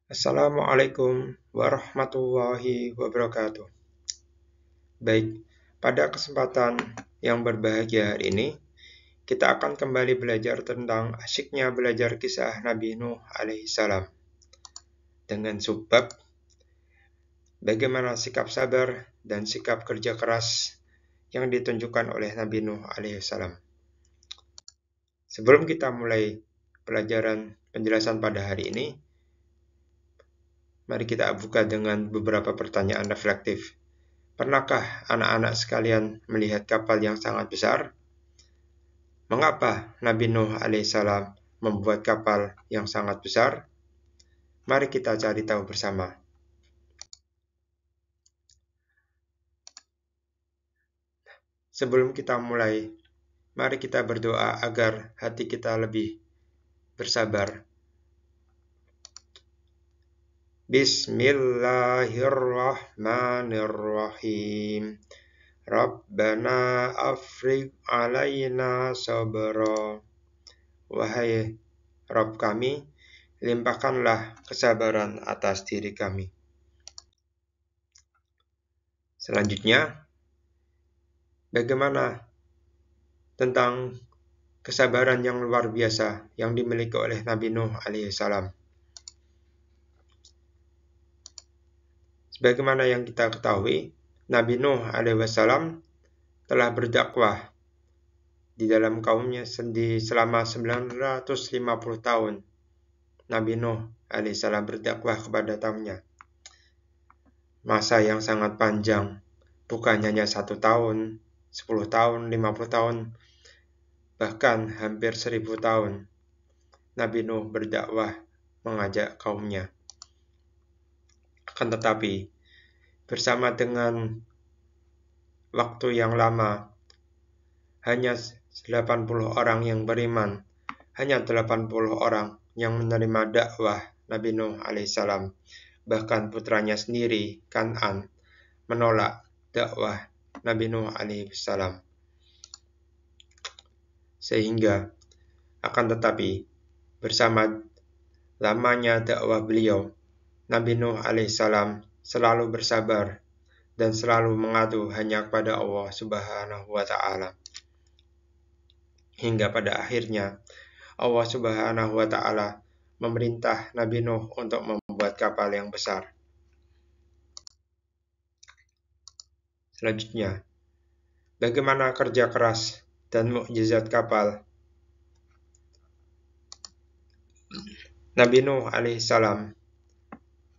Assalamualaikum warahmatullahi wabarakatuh. Baik, pada kesempatan yang berbahagia hari ini, kita akan kembali belajar tentang asyiknya belajar kisah Nabi Nuh alaihissalam dengan subbab bagaimana sikap sabar dan sikap kerja keras yang ditunjukkan oleh Nabi Nuh alaihissalam. Sebelum kita mulai pelajaran penjelasan pada hari ini, mari kita buka dengan beberapa pertanyaan reflektif. Pernahkah anak-anak sekalian melihat kapal yang sangat besar? Mengapa Nabi Nuh alaihissalam membuat kapal yang sangat besar? Mari kita cari tahu bersama. Sebelum kita mulai, mari kita berdoa agar hati kita lebih bersabar. Bismillahirrahmanirrahim. Rabbana afrigh alaina sabra. Wahai Rabb kami, limpahkanlah kesabaran atas diri kami. Selanjutnya, bagaimana tentang kesabaran yang luar biasa yang dimiliki oleh Nabi Nuh alaihissalam? Sebagaimana yang kita ketahui, Nabi Nuh alaihissalam telah berdakwah di dalam kaumnya selama 950 tahun. Nabi Nuh alaihissalam berdakwah kepada kaumnya. Masa yang sangat panjang, bukan hanya 1 tahun, 10 tahun, 50 tahun, bahkan hampir 1000 tahun. Nabi Nuh berdakwah mengajak kaumnya. Akan tetapi, bersama dengan waktu yang lama, hanya 80 orang yang beriman, hanya 80 orang yang menerima dakwah Nabi Nuh alaihissalam. Bahkan putranya sendiri, Kan'an, menolak dakwah Nabi Nuh alaihissalam. Sehingga, akan tetapi, bersama lamanya dakwah beliau, Nabi Nuh alaihissalam selalu bersabar dan selalu mengadu hanya kepada Allah Subhanahu wa Ta'ala. Hingga pada akhirnya, Allah Subhanahu wa Ta'ala memerintah Nabi Nuh untuk membuat kapal yang besar. Selanjutnya, bagaimana kerja keras dan mukjizat kapal? Nabi Nuh alaihissalam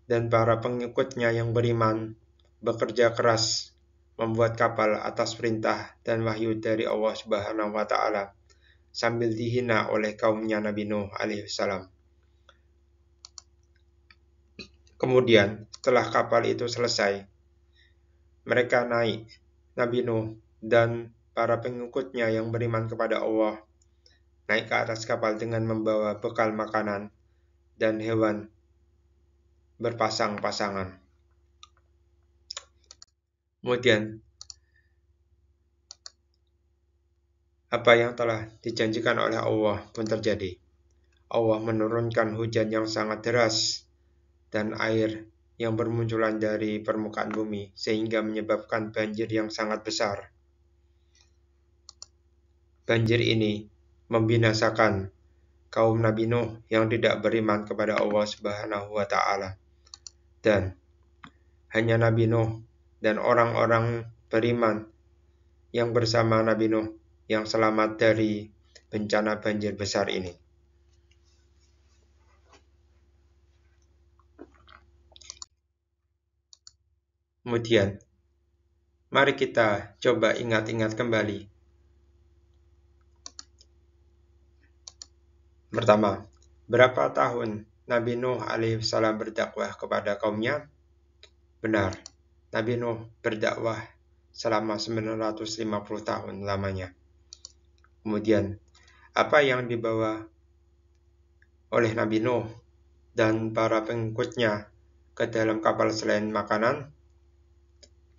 dan para pengikutnya yang beriman bekerja keras membuat kapal atas perintah dan wahyu dari Allah Subhanahu wa Ta'ala sambil dihina oleh kaumnya Nabi Nuh alaihissalam. Kemudian, setelah kapal itu selesai, mereka naik, Nabi Nuh dan para pengikutnya yang beriman kepada Allah, naik ke atas kapal dengan membawa bekal makanan dan hewan berpasang-pasangan. Kemudian, apa yang telah dijanjikan oleh Allah pun terjadi. Allah menurunkan hujan yang sangat deras dan air yang bermunculan dari permukaan bumi sehingga menyebabkan banjir yang sangat besar. Banjir ini membinasakan kaum Nabi Nuh yang tidak beriman kepada Allah Subhanahu wa Ta'ala. Dan hanya Nabi Nuh dan orang-orang beriman yang bersama Nabi Nuh yang selamat dari bencana banjir besar ini. Kemudian, mari kita coba ingat-ingat kembali. Pertama, berapa tahun Nabi Nuh alaihissalam berdakwah kepada kaumnya? Benar, Nabi Nuh berdakwah selama 950 tahun lamanya. Kemudian, apa yang dibawa oleh Nabi Nuh dan para pengikutnya ke dalam kapal selain makanan?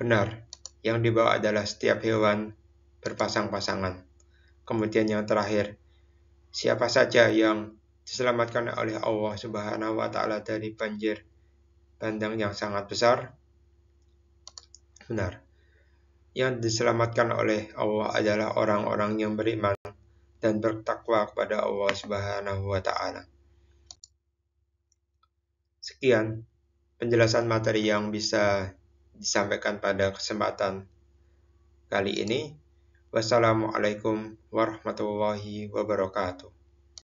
Benar, yang dibawa adalah setiap hewan berpasang-pasangan. Kemudian yang terakhir, siapa saja yang diselamatkan oleh Allah Subhanahu wa Ta'ala dari banjir bandang yang sangat besar? Benar. Yang diselamatkan oleh Allah adalah orang-orang yang beriman dan bertakwa kepada Allah Subhanahu wa Ta'ala. Sekian penjelasan materi yang bisa disampaikan pada kesempatan kali ini. Wassalamualaikum warahmatullahi wabarakatuh.